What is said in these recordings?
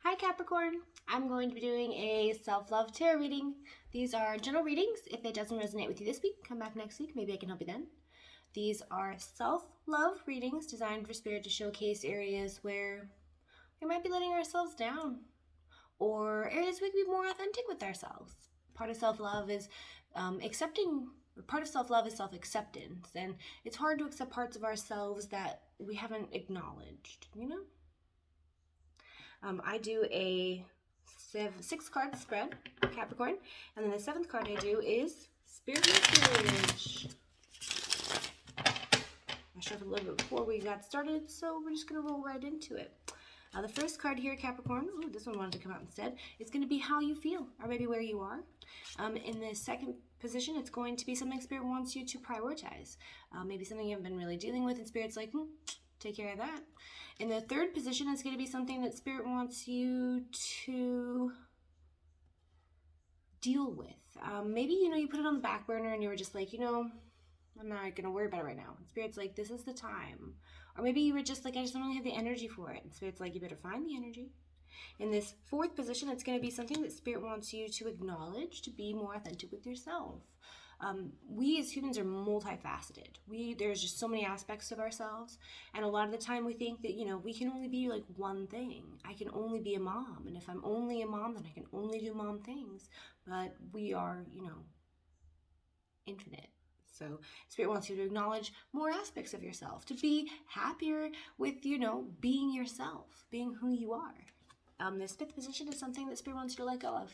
Hi Capricorn, I'm going to be doing a self-love tarot reading. These are general readings. If it doesn't resonate with you this week, come back next week. Maybe I can help you then. These are self-love readings designed for Spirit to showcase areas where we might be letting ourselves down or areas we can be more authentic with ourselves. Part of self-love is part of self-love is self-acceptance, and it's hard to accept parts of ourselves that we haven't acknowledged, I do a 6-card spread, Capricorn, and then the 7th card I do is Spirit Message. I shuffled a little bit before we got started, so we're just going to roll right into it. The first card here, Capricorn, this one wanted to come out instead, it's going to be how you feel, or maybe where you are. In the second position, it's going to be something Spirit wants you to prioritize. Maybe something you haven't been really dealing with, and Spirit's like, take care of that. In the third position, it's going to be something that Spirit wants you to deal with. Maybe, you put it on the back burner and you were just like, I'm not going to worry about it right now. And Spirit's like, this is the time. Or maybe you were just like, I just don't really have the energy for it. And Spirit's like, you better find the energy. In this fourth position, it's going to be something that Spirit wants you to acknowledge to be more authentic with yourself. We as humans are multifaceted. There's just so many aspects of ourselves, and a lot of the time we think that, we can only be like one thing. I can only be a mom, and if I'm only a mom, then I can only do mom things. But we are, infinite. So Spirit wants you to acknowledge more aspects of yourself, to be happier with, being yourself, being who you are. This 5th position is something that Spirit wants you to let go of.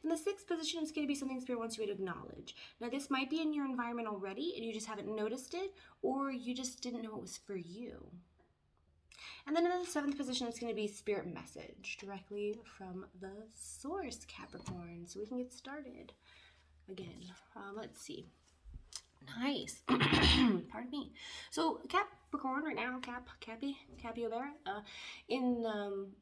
In the 6th position, it's going to be something Spirit wants you to acknowledge. Now, this might be in your environment already, and you just haven't noticed it, or you just didn't know it was for you. And then in the 7th position, it's going to be Spirit Message, directly from the source, Capricorn. So we can get started. Again, let's see. Nice. Pardon me. So Capricorn right now, Cappy O'Bara, in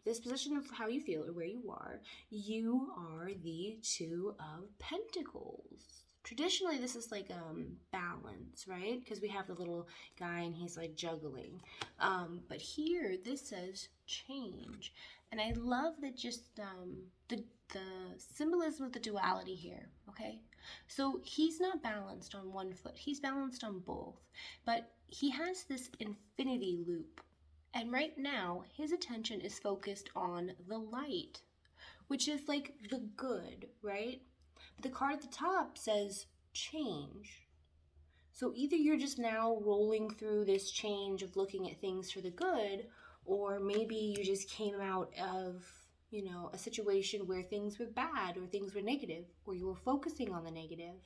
this position of how you feel or where you are the 2 of Pentacles. Traditionally, this is like balance, right? Because we have the little guy and he's like juggling. But here, this says change. And I love that just the symbolism of the duality here, okay? So he's not balanced on one foot. He's balanced on both. But he has this infinity loop. And right now, his attention is focused on the light, which is like the good, right? But the card at the top says change. So either you're just now rolling through this change of looking at things for the good, or maybe you just came out of a situation where things were bad or things were negative, or you were focusing on the negative.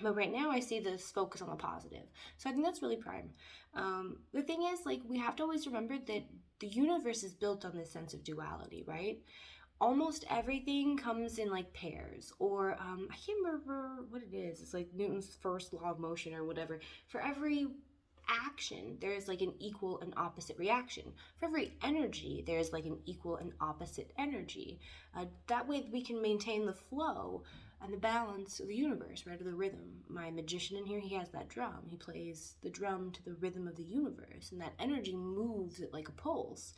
But right now I see this focus on the positive. So I think that's really prime. The thing is, we have to always remember that the universe is built on this sense of duality, right? Almost everything comes in pairs, or I can't remember what it is. It's like Newton's first law of motion or whatever. For every action, there's an equal and opposite reaction. For every energy, there's an equal and opposite energy. That way we can maintain the flow and the balance of the universe, right, of the rhythm. My magician in here, he has that drum. He plays the drum to the rhythm of the universe, and that energy moves it like a pulse.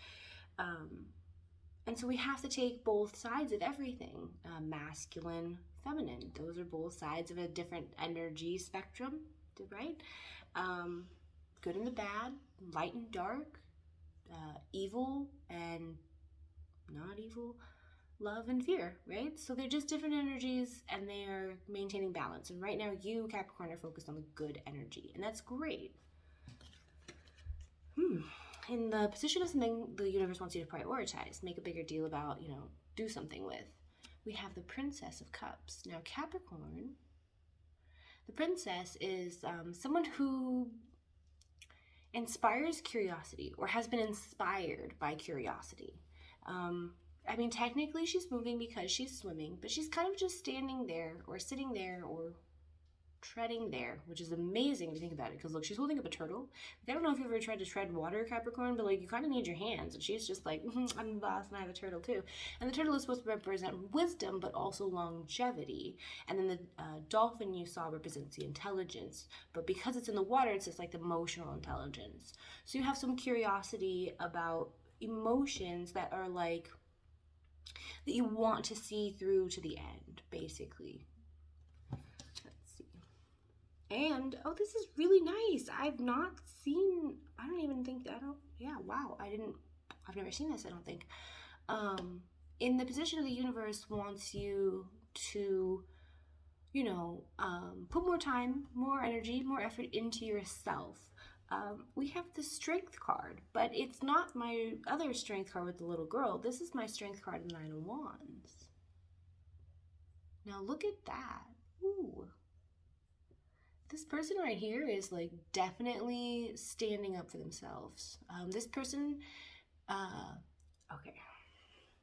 And so we have to take both sides of everything, masculine, feminine. Those are both sides of a different energy spectrum, right? Good and the bad, light and dark, evil and not evil, love and fear, right? So they're just different energies, and they are maintaining balance. And right now, you, Capricorn, are focused on the good energy, and that's great. In the position of something the universe wants you to prioritize, make a bigger deal about, do something with, we have the Princess of Cups. Now, Capricorn, the princess is someone who inspires curiosity, or has been inspired by curiosity. Technically she's moving because she's swimming, but she's kind of just standing there, or sitting there, or treading there, which is amazing to think about it, because look, she's holding up a turtle. I don't know if you've ever tried to tread water, Capricorn, but you kind of need your hands, and she's just like, I'm the boss and I have a turtle too. And the turtle is supposed to represent wisdom, but also longevity. And then the dolphin you saw represents the intelligence, but because it's in the water, it's just the emotional intelligence. So you have some curiosity about emotions that are like, that you want to see through to the end, basically. Let's see. And, oh, this is really nice. I've not seen, I don't even think, yeah, wow. I've never seen this, I don't think. In the position of the universe wants you to, you know, put more time, more energy, more effort into yourself. We have the strength card, but it's not my other strength card with the little girl. This is my strength card in 9 of Wands. Now look at that. Ooh. This person right here is like definitely standing up for themselves. This person, okay.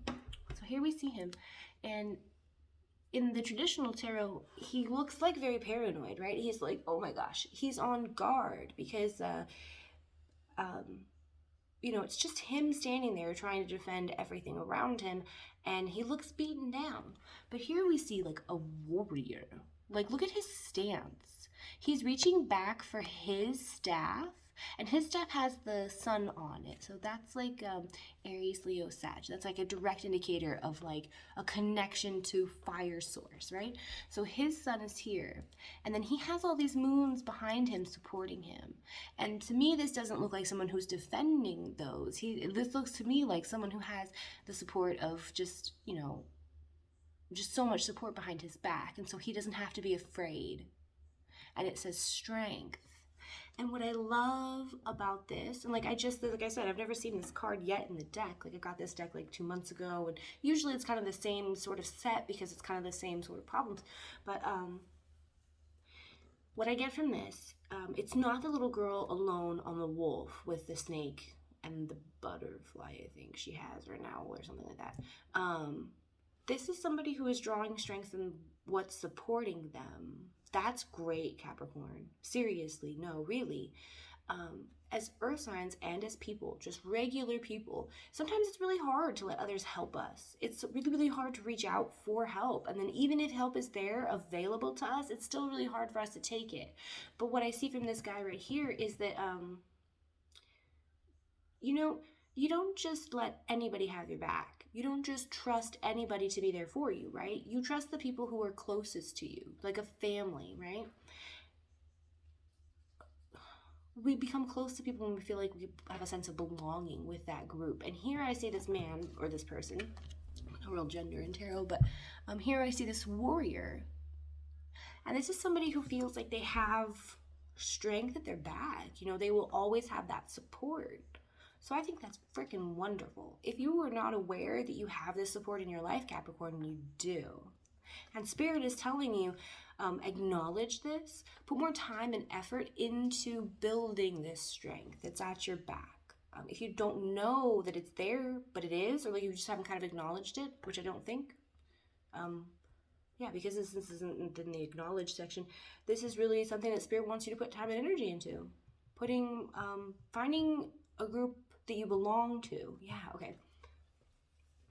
So here we see him, and in the traditional tarot, he looks like very paranoid, right? He's like, oh my gosh, he's on guard because, you know, it's just him standing there trying to defend everything around him, and he looks beaten down. But here we see like a warrior. Like, look at his stance. He's reaching back for his staff, and his staff has the sun on it. So that's like Aries, Leo, Sag. That's like a direct indicator of like a connection to fire source, right? So his sun is here. And then he has all these moons behind him supporting him. And to me, this doesn't look like someone who's defending those. This looks to me like someone who has the support of just, you know, just so much support behind his back. And so he doesn't have to be afraid. And it says strength. And what I love about this, and like I said, I've never seen this card yet in the deck. Like I got this deck like 2 months ago, and usually it's kind of the same sort of set because it's kind of the same sort of problems. But what I get from this, it's not the little girl alone on the wolf with the snake and the butterfly, I think she has, or an owl or something like that. This is somebody who is drawing strength in what's supporting them. That's great, Capricorn. Seriously, no, really. As earth signs and as people, just regular people, sometimes it's really hard to let others help us. It's really, really hard to reach out for help. And then even if help is there, available to us, it's still really hard for us to take it. But what I see from this guy right here is that, you know, you don't just let anybody have your back. You don't just trust anybody to be there for you, right? You trust the people who are closest to you, like a family, right? We become close to people when we feel like we have a sense of belonging with that group. And here I see this man, or this person, no real gender in tarot, but here I see this warrior. And this is somebody who feels like they have strength at their back. You know, they will always have that support. So I think that's freaking wonderful. If you were not aware that you have this support in your life, Capricorn, you do. And Spirit is telling you, acknowledge this, put more time and effort into building this strength that's at your back. If you don't know that it's there, but it is, or like you just haven't kind of acknowledged it, which I don't think, yeah, because this isn't in the acknowledge section, this is really something that Spirit wants you to put time and energy into. Finding a group that you belong to. Yeah, okay.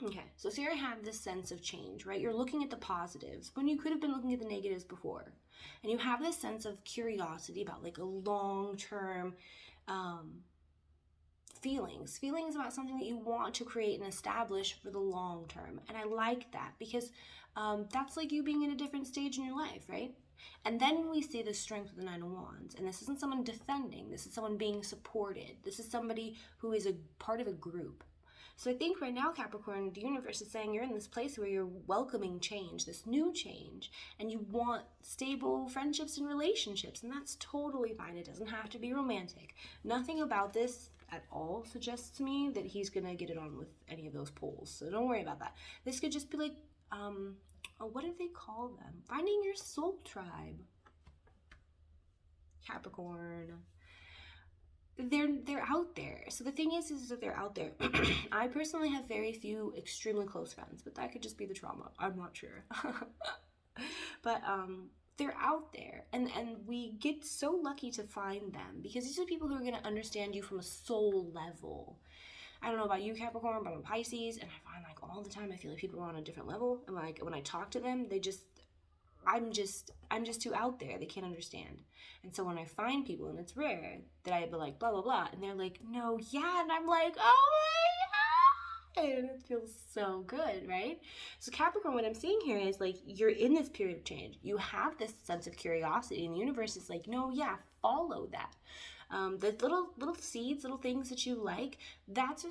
Okay, so here I have this sense of change, right? You're looking at the positives when you could have been looking at the negatives before. And you have this sense of curiosity about like a long-term feelings about something that you want to create and establish for the long term. And I like that because that's like you being in a different stage in your life, right? And then we see the strength of the 9 of Wands. And this isn't someone defending. This is someone being supported. This is somebody who is a part of a group. So I think right now, Capricorn, the universe is saying you're in this place where you're welcoming change, this new change, and you want stable friendships and relationships, and that's totally fine. It doesn't have to be romantic. Nothing about this at all suggests to me that he's going to get it on with any of those poles, so don't worry about that. This could just be like, what do they call them? Finding your soul tribe. Capricorn. They're out there. So the thing is that they're out there. I personally have very few extremely close friends, but that could just be the trauma. I'm not sure. But they're out there, and we get so lucky to find them because these are people who are going to understand you from a soul level. I don't know about you, Capricorn, but I'm a Pisces, and I find like all the time I feel like people are on a different level, and like when I talk to them, I'm just too out there. They can't understand. And so when I find people, and it's rare, that I be like, blah, blah, blah, and they're like, no, yeah, and I'm like, oh feels so good, right? So Capricorn, what I'm seeing here is like, you're in this period of change. You have this sense of curiosity, and the universe is like, no, yeah, follow that. The little seeds, little things that you like, that's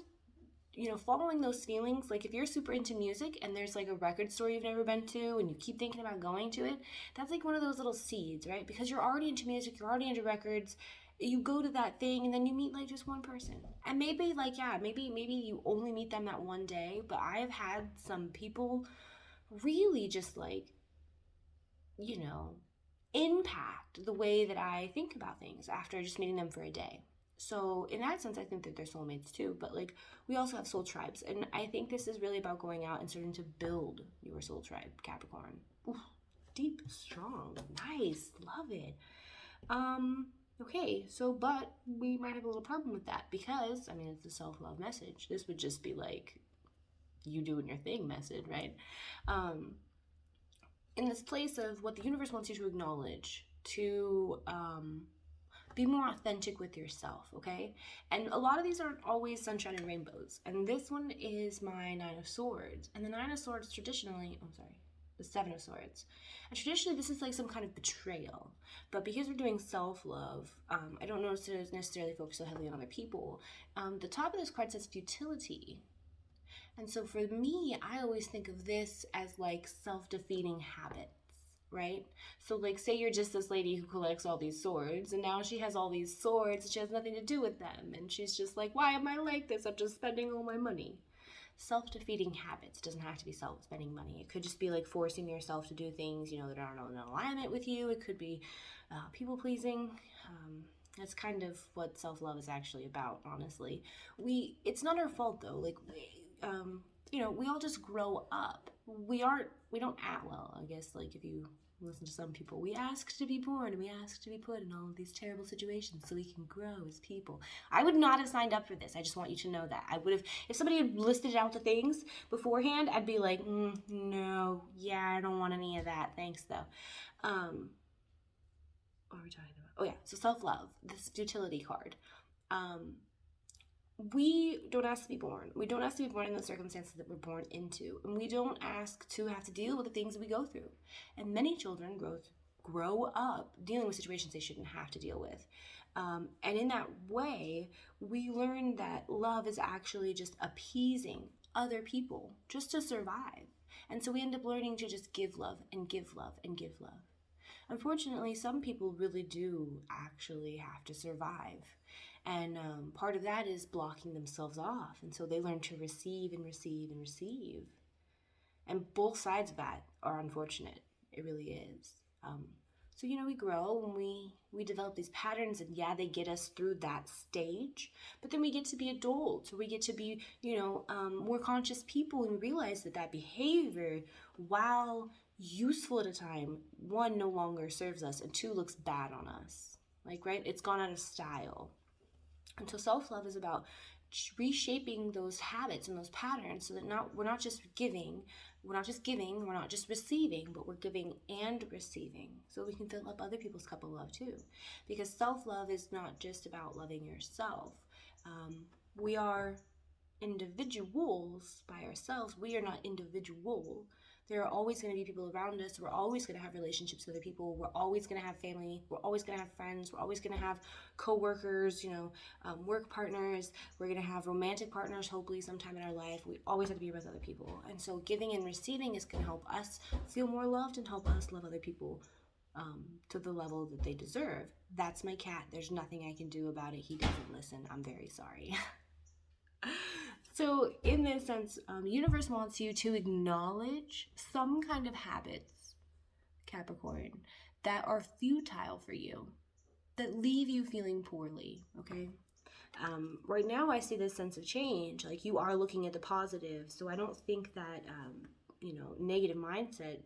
following those feelings. Like if you're super into music and there's like a record store you've never been to and you keep thinking about going to it, that's like one of those little seeds, right? Because you're already into music, you're already into records, you go to that thing and then you meet like just one person. And maybe like, yeah, maybe you only meet them that one day, but I've had some people really just like, impact the way that I think about things after just meeting them for a day. So in that sense, I think that they're soulmates too. But like, we also have soul tribes. And I think this is really about going out and starting to build your soul tribe, Capricorn. Ooh, deep, strong, nice, love it. Okay, so, but we might have a little problem with that because, I mean, it's a self-love message. This would just be like, you doing your thing message, right? In this place of what the universe wants you to acknowledge, to, be more authentic with yourself, okay? And a lot of these aren't always sunshine and rainbows. And this one is my Nine of Swords. And the Nine of Swords traditionally, the Seven of Swords. And traditionally this is like some kind of betrayal. But because we're doing self-love, I don't know to necessarily focus so heavily on other people. The top of this card says futility. And so for me, I always think of this as like self-defeating habits. Right? So like, say you're just this lady who collects all these swords and now she has all these swords and she has nothing to do with them. And she's just like, why am I like this? I'm just spending all my money. Self-defeating habits. Doesn't have to be spending money. It could just be like forcing yourself to do things, that aren't in alignment with you. It could be people pleasing. That's kind of what self-love is actually about, honestly. It's not our fault though. Like, we all just grow up. We don't act well, I guess, like if you listen to some people, we ask to be born and we ask to be put in all of these terrible situations so we can grow as people. I would not have signed up for this. I just want you to know that. I would have, if somebody had listed out the things beforehand, I'd be like, no, yeah, I don't want any of that. Thanks though. What are we talking about? Oh yeah, so self-love, this futility card. We don't ask to be born. We don't ask to be born in the circumstances that we're born into. And we don't ask to have to deal with the things that we go through. And many children grow up dealing with situations they shouldn't have to deal with. And in that way, we learn that love is actually just appeasing other people just to survive. And so we end up learning to just give love and give love and give love. Unfortunately, some people really do actually have to survive. And part of that is blocking themselves off. And so they learn to receive and receive and receive. And both sides of that are unfortunate. It really is. So, we grow and we develop these patterns, and yeah, they get us through that stage. But then we get to be adults, or we get to be, more conscious people, and realize that behavior, while useful at a time, one, no longer serves us, and two, looks bad on us. Like, right? It's gone out of style. And so self-love is about reshaping those habits and those patterns so that we're not just giving, we're not just receiving, but we're giving and receiving so we can fill up other people's cup of love too. Because self-love is not just about loving yourself. We are individuals by ourselves. We are not individual. There are always going to be people around us. We're always going to have relationships with other people. We're always going to have family. We're always going to have friends. We're always going to have co-workers, work partners. We're going to have romantic partners, hopefully sometime in our life. We always have to be with other people. And so giving and receiving is going to help us feel more loved and help us love other people to the level that they deserve. That's my cat. There's nothing I can do about it. He doesn't listen. I'm very sorry. So in this sense, the universe wants you to acknowledge some kind of habits, Capricorn, that are futile for you, that leave you feeling poorly, okay? Right now I see this sense of change, like you are looking at the positive, so I don't think that, negative mindset,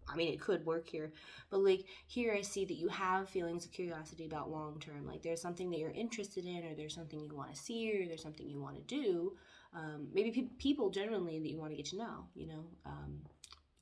I mean, it could work here, but like here I see that you have feelings of curiosity about long term, like there's something that you're interested in, or there's something you want to see, or there's something you want to do. Maybe people generally that you want to get to know,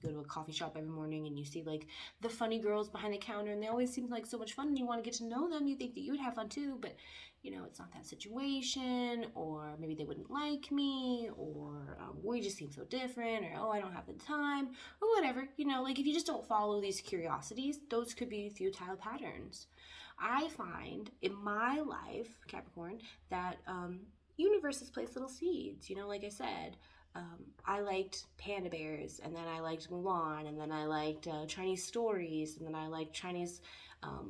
go to a coffee shop every morning and you see like the funny girls behind the counter and they always seem like so much fun and you want to get to know them. You think that you would have fun too, but you know, it's not that situation, or maybe they wouldn't like me, or we just seem so different, or oh, I don't have the time, or whatever. You know, like if you just don't follow these curiosities, those could be futile patterns. I find in my life, Capricorn, that universe has placed little seeds. You know, like I said, I liked panda bears, and then I liked Mulan, and then I liked Chinese stories, and then I liked Chinese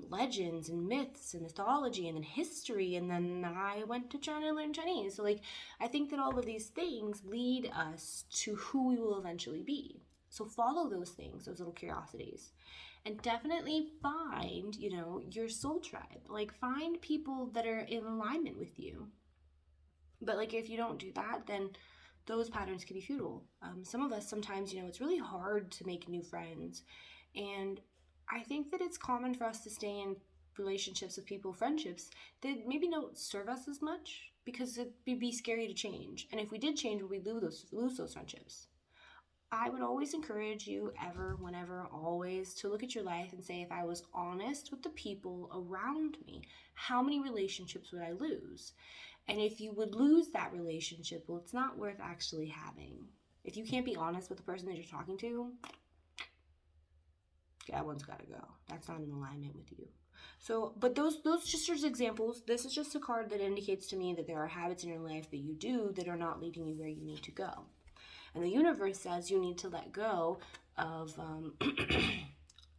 legends and myths and mythology, and then history, and then I went to China to learn Chinese. So like, I think that all of these things lead us to who we will eventually be. So follow those things, those little curiosities, and definitely find, you know, your soul tribe. Like find people that are in alignment with you. But like if you don't do that, then those patterns can be futile. Some of us sometimes, you know, it's really hard to make new friends, and I think that it's common for us to stay in relationships with people, friendships that maybe don't serve us as much because it'd be scary to change. And if we did change, we lose those friendships. I would always encourage you, ever, whenever, always, to look at your life and say, if I was honest with the people around me, how many relationships would I lose? And if you would lose that relationship, well, it's not worth actually having. If you can't be honest with the person that you're talking to, that one's got to go. That's not in alignment with you. So, but those just as examples. This is just a card that indicates to me that there are habits in your life that you do that are not leading you where you need to go. And the universe says you need to let go of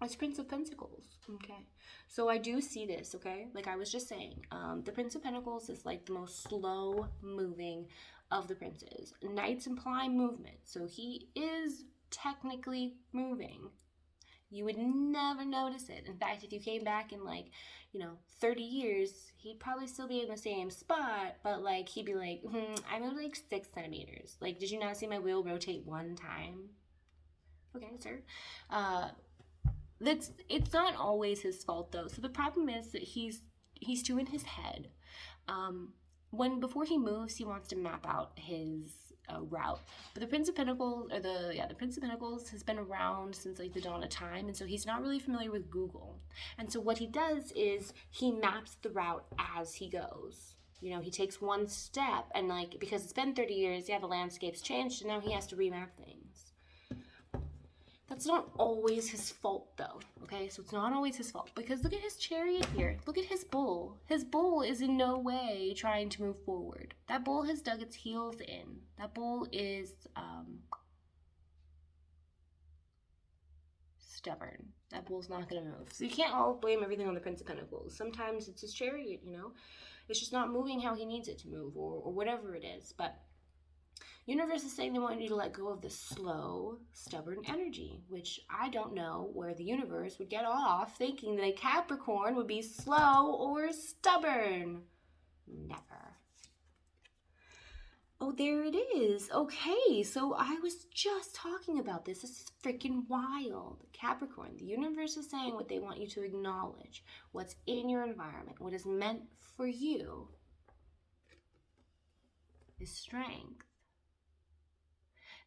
it's Prince of Pentacles. Okay, so I do see this. Okay, like I was just saying, the Prince of Pentacles is like the most slow moving of the princes. Knights imply movement, so he is technically moving. You would never notice it. In fact, if you came back in like, 30 years, he'd probably still be in the same spot, but like he'd be like, I moved like 6 centimeters. Like, did you not see my wheel rotate one time? Okay, sir. It's not always his fault though. So the problem is that he's too in his head. Before he moves, he wants to map out his route. But the Prince of Pentacles, the Prince of Pentacles has been around since like the dawn of time, and so he's not really familiar with Google. And so what he does is he maps the route as he goes. He takes one step, and like because it's been 30 years, the landscape's changed, and now he has to remap things. That's not always his fault though, okay? So it's not always his fault, because look at his chariot here. Look at his bull. His bull is in no way trying to move forward. That bull has dug its heels in. That bull is stubborn. That bull's not gonna move. So you can't all blame everything on the Prince of Pentacles. Sometimes it's his chariot, It's just not moving how he needs it to move, or whatever it is. But universe is saying they want you to let go of the slow, stubborn energy, which I don't know where the universe would get off thinking that a Capricorn would be slow or stubborn. Never. Oh, there it is. Okay, so I was just talking about this. This is freaking wild. Capricorn, the universe is saying what they want you to acknowledge, what's in your environment, what is meant for you is strength.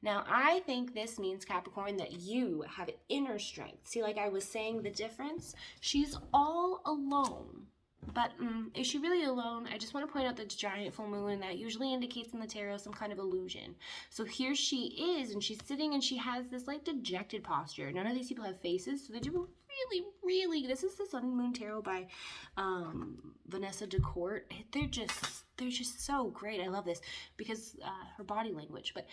Now, I think this means, Capricorn, that you have inner strength. See, like I was saying, the difference? She's all alone. But is she really alone? I just want to point out the giant full moon. That usually indicates in the tarot some kind of illusion. So here she is, and she's sitting, and she has this like dejected posture. None of these people have faces, so they do really, this is the Sun and Moon Tarot by Vanessa Decort. They're just so great. I love this because her body language. But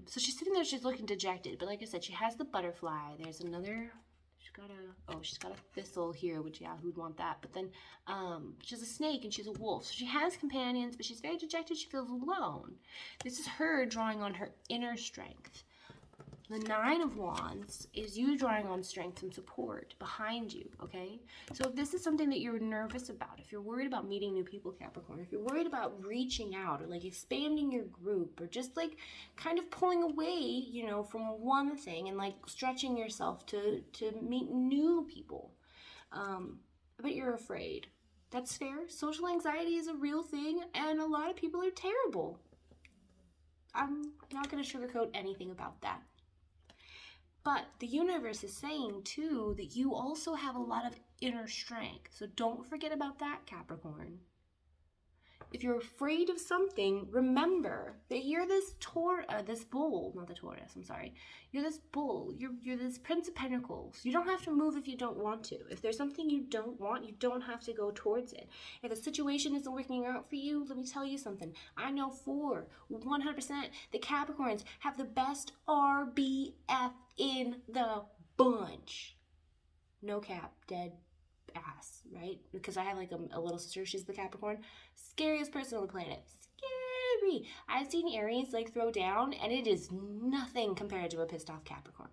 so she's sitting there, she's looking dejected. But like I said, she has the butterfly. There's another. She's got a thistle here, which who'd want that? But then she has a snake and she's a wolf. So she has companions, but she's very dejected. She feels alone. This is her drawing on her inner strength. The Nine of Wands is you drawing on strength and support behind you, okay? So if this is something that you're nervous about, if you're worried about meeting new people, Capricorn, if you're worried about reaching out or like expanding your group or just like kind of pulling away, from one thing and like stretching yourself to meet new people, but you're afraid. That's fair. Social anxiety is a real thing, and a lot of people are terrible. I'm not going to sugarcoat anything about that. But the universe is saying too that you also have a lot of inner strength. So don't forget about that, Capricorn. If you're afraid of something, remember that you're this bull, not the Taurus, I'm sorry. You're this bull, you're this Prince of Pentacles. You don't have to move if you don't want to. If there's something you don't want, you don't have to go towards it. If the situation isn't working out for you, let me tell you something. I know for 100% the Capricorns have the best RBF in the bunch. No cap, dead ass, right? Because I have like a little sister, she's the Capricorn. Scariest person on the planet. Scary. I've seen Aries like throw down, and it is nothing compared to a pissed off Capricorn.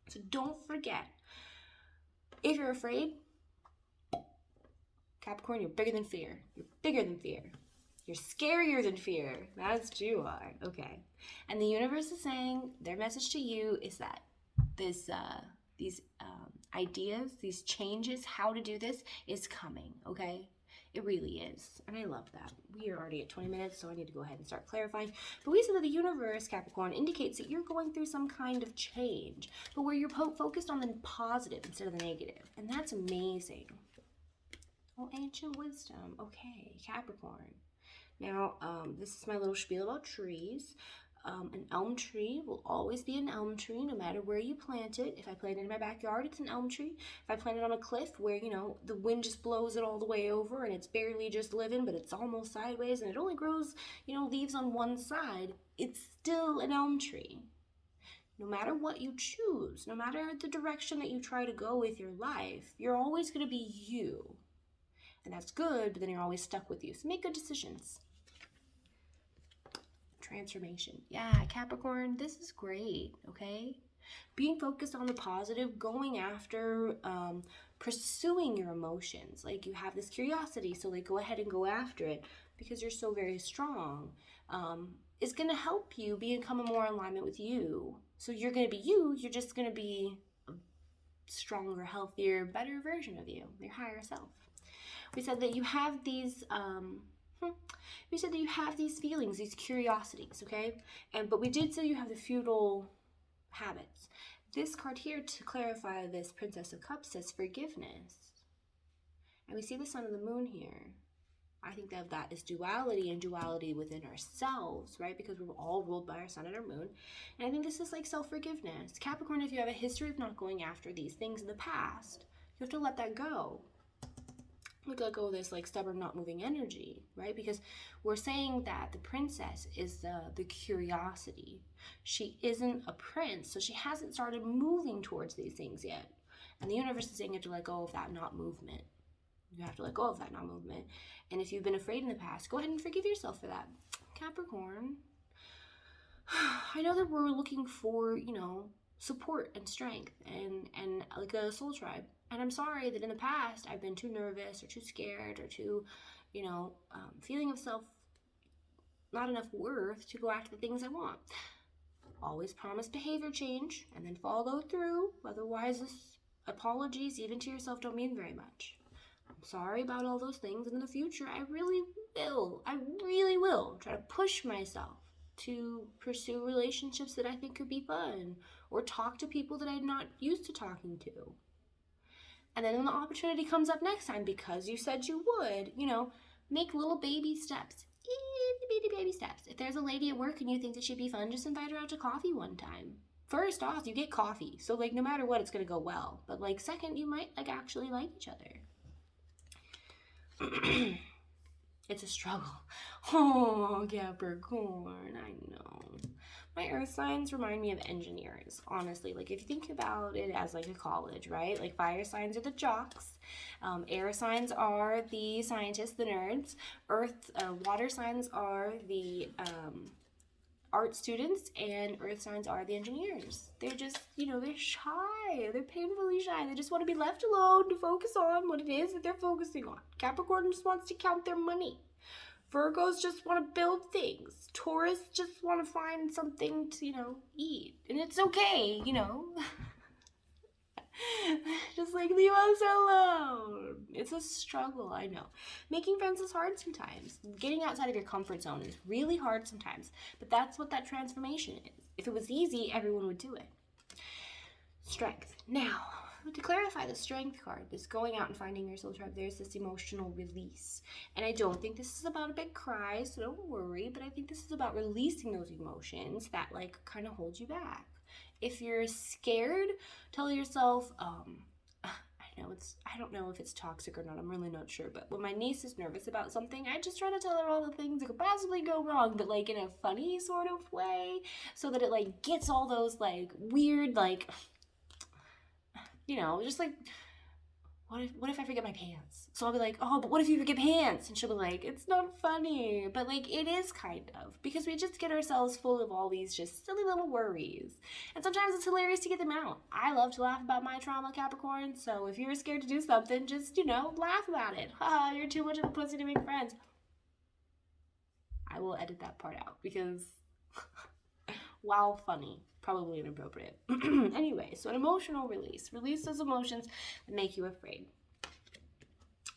So don't forget, if you're afraid, Capricorn, you're bigger than fear. You're bigger than fear. You're scarier than fear. That's what you are. Okay. And the universe is saying, their message to you is that these ideas, these changes, how to do this is coming, okay? It really is. And I love that. We are already at 20 minutes, so I need to go ahead and start clarifying. But we said that the universe, Capricorn, indicates that you're going through some kind of change, but where you're focused on the positive instead of the negative. And that's amazing. Oh, ancient wisdom. Okay, Capricorn. Now, this is my little spiel about trees. An elm tree will always be an elm tree no matter where you plant it. If I plant it in my backyard, it's an elm tree. If I plant it on a cliff where, you know, the wind just blows it all the way over and it's barely just living, but it's almost sideways and it only grows, you know, leaves on one side, it's still an elm tree. No matter what you choose, no matter the direction that you try to go with your life, you're always going to be you. And that's good, but then you're always stuck with you. So make good decisions. Transformation. Yeah, Capricorn, this is great, okay? Being focused on the positive, going after, pursuing your emotions. Like, you have this curiosity, so like go ahead and go after it because you're so very strong. It's going to help you become more in alignment with you. So you're going to be you, you're just going to be a stronger, healthier, better version of you, your higher self. We said that you have these, we said that you have these feelings, these curiosities, okay? But we did say you have the feudal habits. This card here, to clarify this Princess of Cups, says forgiveness. And we see the sun and the moon here. I think that is duality, and duality within ourselves, right? Because we're all ruled by our sun and our moon. And I think this is like self-forgiveness. Capricorn, if you have a history of not going after these things in the past, you have to let that go. Let go of this like stubborn, not moving energy, right? Because we're saying that the princess is the curiosity. She isn't a prince, so she hasn't started moving towards these things yet. And the universe is saying you have to let go of that not movement. You have to let go of that not movement. And if you've been afraid in the past, go ahead and forgive yourself for that. Capricorn, I know that we're looking for, you know, support and strength and like a soul tribe. And I'm sorry that in the past I've been too nervous or too scared or too, you know, feeling of self, not enough worth to go after the things I want. Always promise behavior change and then follow through. Otherwise, apologies, even to yourself, don't mean very much. I'm sorry about all those things. And in the future, I really will try to push myself to pursue relationships that I think could be fun or talk to people that I'm not used to talking to. And then when the opportunity comes up next time, because you said you would, you know, make little baby steps. Itty bitty baby steps. If there's a lady at work and you think that she'd be fun, just invite her out to coffee one time. First off, you get coffee. So, like, no matter what, it's going to go well. But, like, second, you might, like, actually like each other. It's a struggle. Oh, Capricorn, I know. My earth signs remind me of engineers, honestly. Like, if you think about it as, like, a college, right? Like, fire signs are the jocks. Air signs are the scientists, the nerds. Water signs are the art students. And earth signs are the engineers. They're just, you know, they're shy. They're painfully shy. They just want to be left alone to focus on what it is that they're focusing on. Capricorn just wants to count their money. Virgos just want to build things. Taurus just want to find something to, you know, eat. And it's okay, you know. Just like, leave us alone. It's a struggle, I know. Making friends is hard sometimes. Getting outside of your comfort zone is really hard sometimes. But that's what that transformation is. If it was easy, everyone would do it. Strength. Now, to clarify the strength card, this going out and finding your soul tribe, there's this emotional release. And I don't think this is about a big cry, so don't worry, but I think this is about releasing those emotions that like kind of hold you back. If you're scared, tell yourself, I don't know if it's toxic or not, I'm really not sure, but when my niece is nervous about something, I just try to tell her all the things that could possibly go wrong, but like in a funny sort of way, so that it like gets all those like weird, like, just like, what if I forget my pants? So I'll be like, oh, but what if you forget pants? And she'll be like, it's not funny. But like, it is kind of, because we just get ourselves full of all these just silly little worries. And sometimes it's hilarious to get them out. I love to laugh about my trauma, Capricorn. So if you're scared to do something, just, laugh about it. Haha, you're too much of a pussy to make friends. I will edit that part out because while funny, probably inappropriate. Anyway, so an emotional release. Release those emotions that make you afraid.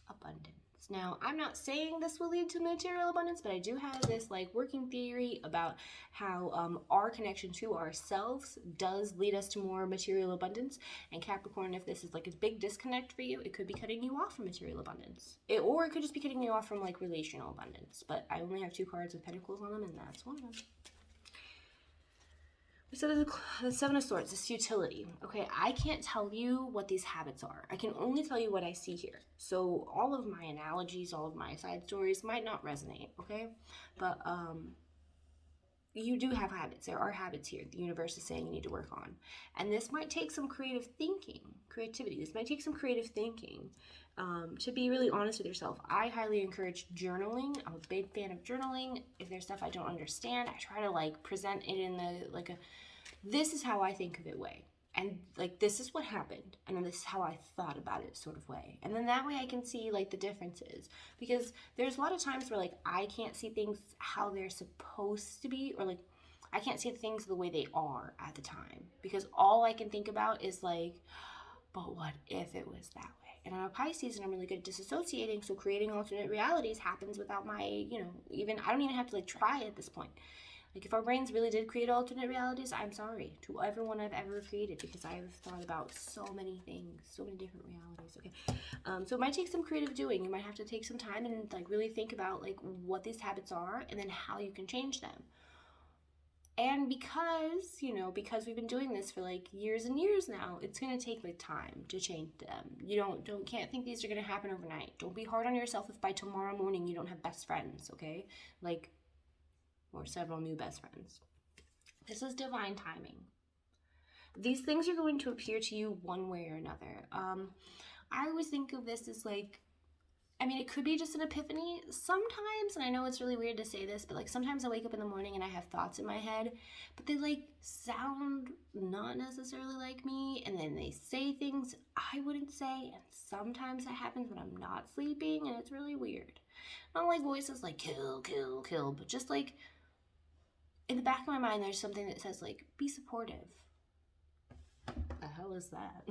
Abundance. Now, I'm not saying this will lead to material abundance, but I do have this like working theory about how our connection to ourselves does lead us to more material abundance. And Capricorn, if this is like a big disconnect for you, it could be cutting you off from material abundance. Or it could just be cutting you off from like relational abundance. But I only have 2 cards with pentacles on them, and that's one of them. So the Seven of Swords is futility. Okay, I can't tell you what these habits are. I can only tell you what I see here. So all of my analogies, all of my side stories might not resonate, okay? But you do have habits. There are habits here the universe is saying you need to work on. And this might take some creativity. This might take some creative thinking to be really honest with yourself. I highly encourage journaling. I'm a big fan of journaling. If there's stuff I don't understand, I try to like present it in this is how I think of it way. And like, this is what happened. And then this is how I thought about it sort of way. And then that way I can see like the differences. Because there's a lot of times where like I can't see things how they're supposed to be, or like I can't see things the way they are at the time. Because all I can think about is like, but what if it was that way? And I'm a Pisces and I'm really good at disassociating. So creating alternate realities happens without my, I don't even have to like try at this point. Like, if our brains really did create alternate realities, I'm sorry to everyone I've ever created, because I've thought about so many things, so many different realities, okay? So it might take some creative doing. You might have to take some time and, like, really think about, like, what these habits are and then how you can change them. And because, because we've been doing this for, like, years and years now, it's going to take, like, time to change them. You can't think these are going to happen overnight. Don't be hard on yourself if by tomorrow morning you don't have best friends, okay? Like, or several new best friends. This is divine timing. These things are going to appear to you one way or another. I always think of this as like, it could be just an epiphany sometimes, and I know it's really weird to say this, but like sometimes I wake up in the morning and I have thoughts in my head, but they like sound not necessarily like me, and then they say things I wouldn't say, and sometimes that happens when I'm not sleeping, and it's really weird. Not like voices like kill, kill, kill, but just like in the back of my mind, there's something that says, like, be supportive. The hell is that?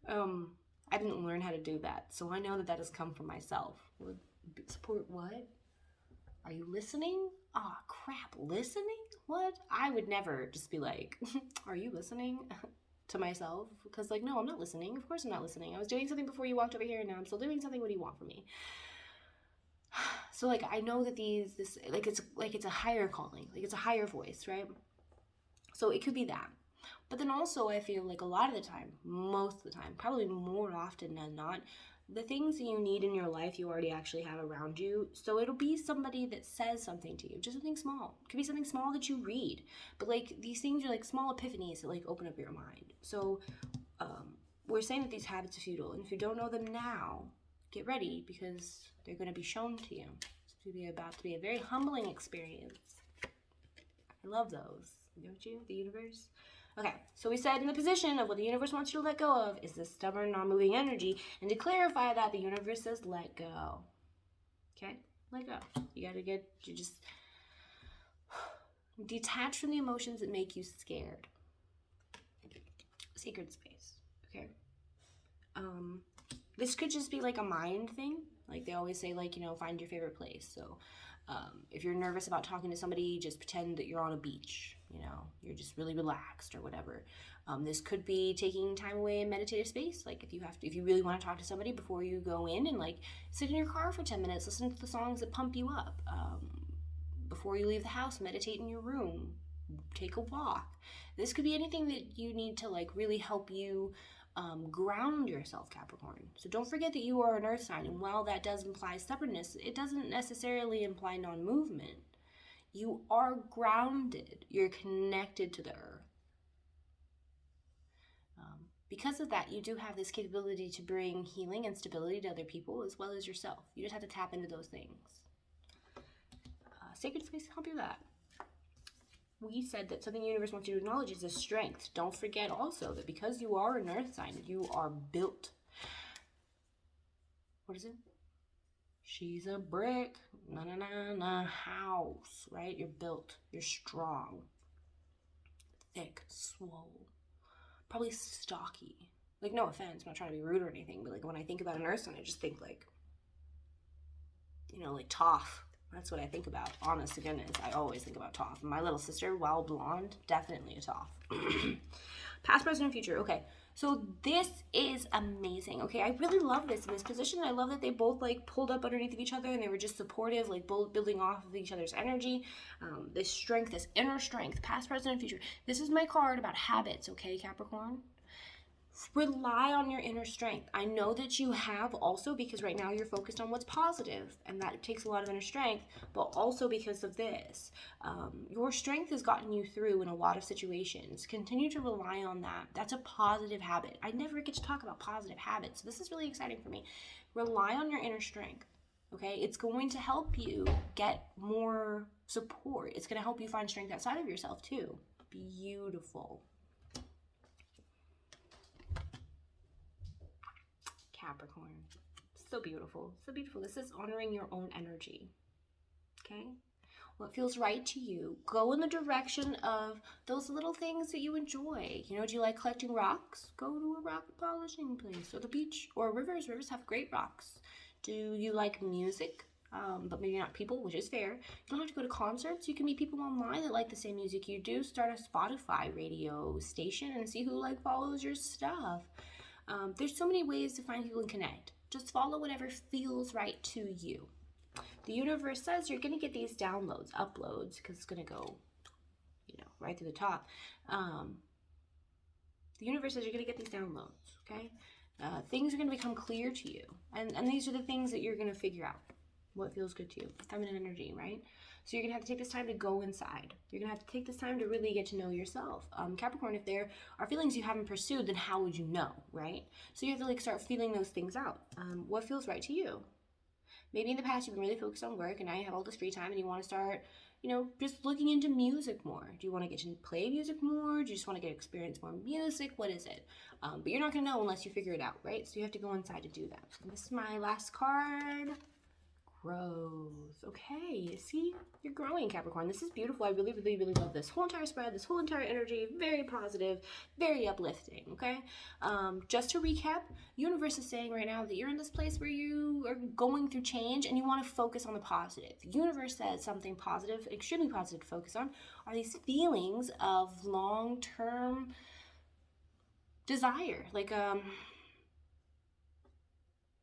I didn't learn how to do that, so I know that has come from myself. Support what? Are you listening? Oh, crap, listening? What? I would never just be like, are you listening? To myself. Because, like, no, I'm not listening. Of course I'm not listening. I was doing something before you walked over here, and now I'm still doing something. What do you want from me? So, like, I know that it's a higher calling, like it's a higher voice, right? So it could be that. But then also I feel like a lot of the time, most of the time, probably more often than not, the things that you need in your life you already actually have around you. So it'll be somebody that says something to you, just something small. It could be something small that you read. But like these things are like small epiphanies that like open up your mind. So we're saying that these habits are futile. And if you don't know them now, get ready, because they're going to be shown to you. It's about to be a very humbling experience. I love those, don't you? The universe. Okay, so we said in the position of what the universe wants you to let go of is this stubborn, non-moving energy. And to clarify that, the universe says let go. Okay? Let go. You just detach from the emotions that make you scared. Sacred space. Okay? This could just be like a mind thing. Like they always say, like, find your favorite place. So if you're nervous about talking to somebody, just pretend that you're on a beach. you know, you're just really relaxed or whatever. This could be taking time away in meditative space. Like if you really want to talk to somebody before you go in, and like sit in your car for 10 minutes, listen to the songs that pump you up. Before you leave the house, meditate in your room, take a walk. This could be anything that you need to like really help you ground yourself, Capricorn. So don't forget that you are an earth sign, and while that does imply stubbornness, it doesn't necessarily imply non-movement. You are grounded. You're connected to the earth. Because of that, you do have this capability to bring healing and stability to other people as well as yourself. You just have to tap into those things. Sacred space can help you with that. We said that something the universe wants you to acknowledge is a strength. Don't forget also that because you are an earth sign, you are built. What is it? She's a brick. House, right? You're built. You're strong. Thick, swole. Probably stocky. Like, no offense, I'm not trying to be rude or anything, but like when I think about an earth sign, I just think like, you know, like tough. That's what I think about. Honest to goodness, I always think about Toph. My little sister, while blonde, definitely a Toph. Past, present, and future. Okay, so this is amazing. Okay, I really love this in this position. I love that they both like pulled up underneath of each other and they were just supportive, like both building off of each other's energy. This strength, this inner strength, past, present, and future. This is my card about habits. Okay, Capricorn. Rely on your inner strength. I know that you have also, because right now you're focused on what's positive, and that takes a lot of inner strength, but also because of this. Your strength has gotten you through in a lot of situations. Continue to rely on that. That's a positive habit. I never get to talk about positive habits, so this is really exciting for me. Rely on your inner strength, okay? It's going to help you get more support. It's going to help you find strength outside of yourself too. Beautiful. Capricorn. So beautiful. So beautiful. This is honoring your own energy. Okay? What feels right to you. Go in the direction of those little things that you enjoy. You know, do you like collecting rocks? Go to a rock polishing place or the beach or rivers. Rivers have great rocks. Do you like music? But maybe not people, which is fair. You don't have to go to concerts. You can meet people online that like the same music you do. Start a Spotify radio station and see who like follows your stuff. There's so many ways to find people and connect. Just follow whatever feels right to you. The universe says you're going to get these downloads, uploads, because it's going to go, you know, right through the top. The universe says you're going to get these downloads, okay? Things are going to become clear to you. And these are the things that you're going to figure out. What feels good to you. Feminine energy, right? So you're going to have to take this time to go inside. You're going to have to take this time to really get to know yourself. Capricorn, if there are feelings you haven't pursued, then how would you know, right? So you have to like start feeling those things out. What feels right to you? Maybe in the past you've been really focused on work and now you have all this free time and you want to start, you know, just looking into music more. Do you want to get to play music more? Do you just want to get experience more music? What is it? But you're not going to know unless you figure it out, right? So you have to go inside to do that. And this is my last card. Growth. Okay, see, you're growing, Capricorn. This is beautiful. I really, really, really love this whole entire spread, this whole entire energy. Very positive, very uplifting, okay? Just to recap, universe is saying right now that you're in this place where you are going through change and you want to focus on the positive. Universe says something positive, extremely positive to focus on are these feelings of long-term desire, like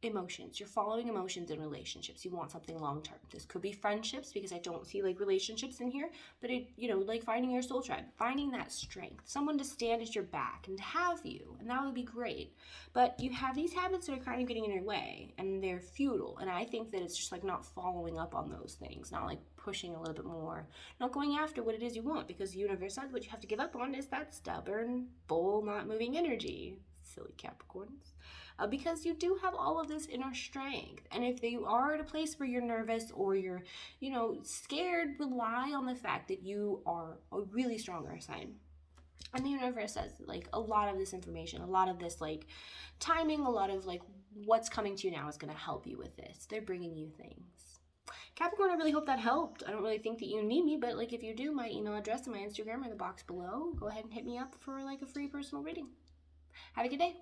emotions. You're following emotions in relationships. You want something long-term. This could be friendships, because I don't see like relationships in here, but it, you know, like finding your soul tribe, finding that strength, someone to stand at your back and to have you, and that would be great. But you have these habits that are kind of getting in your way and they're futile, and I think that it's just like not following up on those things, not like pushing a little bit more, not going after what it is you want, because the universe says what you have to give up on is that stubborn, bull, not moving energy. Silly Capricorns. Because you do have all of this inner strength. And if you are at a place where you're nervous or you're, you know, scared, rely on the fact that you are a really strong earth sign. And the universe says, like, a lot of this information, a lot of this, like, timing, a lot of, like, what's coming to you now is going to help you with this. They're bringing you things. Capricorn, I really hope that helped. I don't really think that you need me, but, like, if you do, my email address and my Instagram are in the box below. Go ahead and hit me up for, like, a free personal reading. Have a good day.